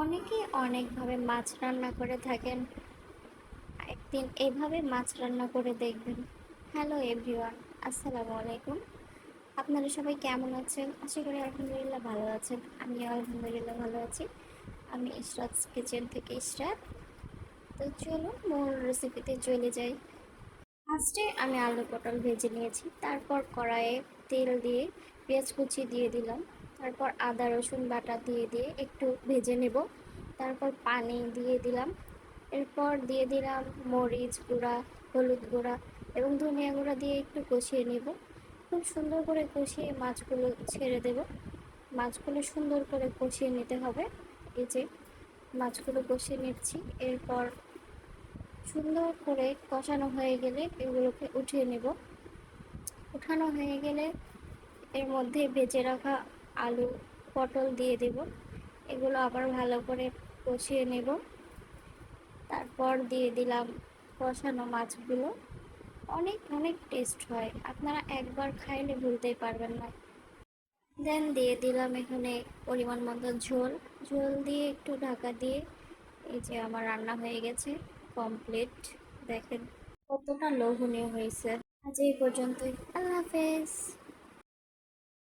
অনেকেই অনেকভাবে মাছ রান্না করে থাকেন। একদিন এভাবে মাছ রান্না করে দেখবেন। হ্যালো এভরিওয়ান, আসসালামু আলাইকুম। আপনারা সবাই কেমন আছেন? আশা করি আলহামদুলিল্লাহ ভালো আছেন। আমিও আলহামদুলিল্লাহ ভালো আছি। আমি ইশরাতস কিচেন থেকে ইশরাত। তো চলুন মূল রেসিপিতে চলে যাই। ফার্স্টে আমি আলু পটল ভেজে নিয়েছি, তারপর কড়াইয়ে তেল দিয়ে পেঁয়াজ কুচি দিয়ে দিলাম, তারপর আদা রসুন বাটা দিয়ে একটু ভেজে নেব, তারপর পানি দিয়ে দিলাম, এরপর দিয়ে দিলাম মরিচ গুঁড়া, হলুদ গুঁড়া এবং ধনিয়া গুঁড়া দিয়ে একটু কষিয়ে নেব। খুব সুন্দর করে কষিয়ে মাছগুলো ছেড়ে দেব। মাছগুলো সুন্দর করে কষিয়ে নিতে হবে। এই যে মাছগুলো কষিয়ে নিচ্ছি। এরপর সুন্দর করে কষানো হয়ে গেলে এগুলোকে উঠিয়ে নেব। উঠানো হয়ে গেলে এর মধ্যে ভেজে রাখা আলু পটল দিয়ে দেব। এগুলো আবার ভালো করে কষিয়ে নেব। তারপর দিয়ে দিলাম কষানো মাছগুলো। অনেক অনেক টেস্ট হয়, আপনারা একবার খাইলে ভুলতেই পারবেন না। দেন দিয়ে দিলাম এখানে পরিমাণ মতো ঝোল। ঝোল দিয়ে একটু ঢাকা দিয়ে এই যে আমার রান্না হয়ে গেছে, কমপ্লিট। দেখেন কতটা লোভনীয় হয়েছে। আজ এই পর্যন্তই, আল্লাহ হাফেজ।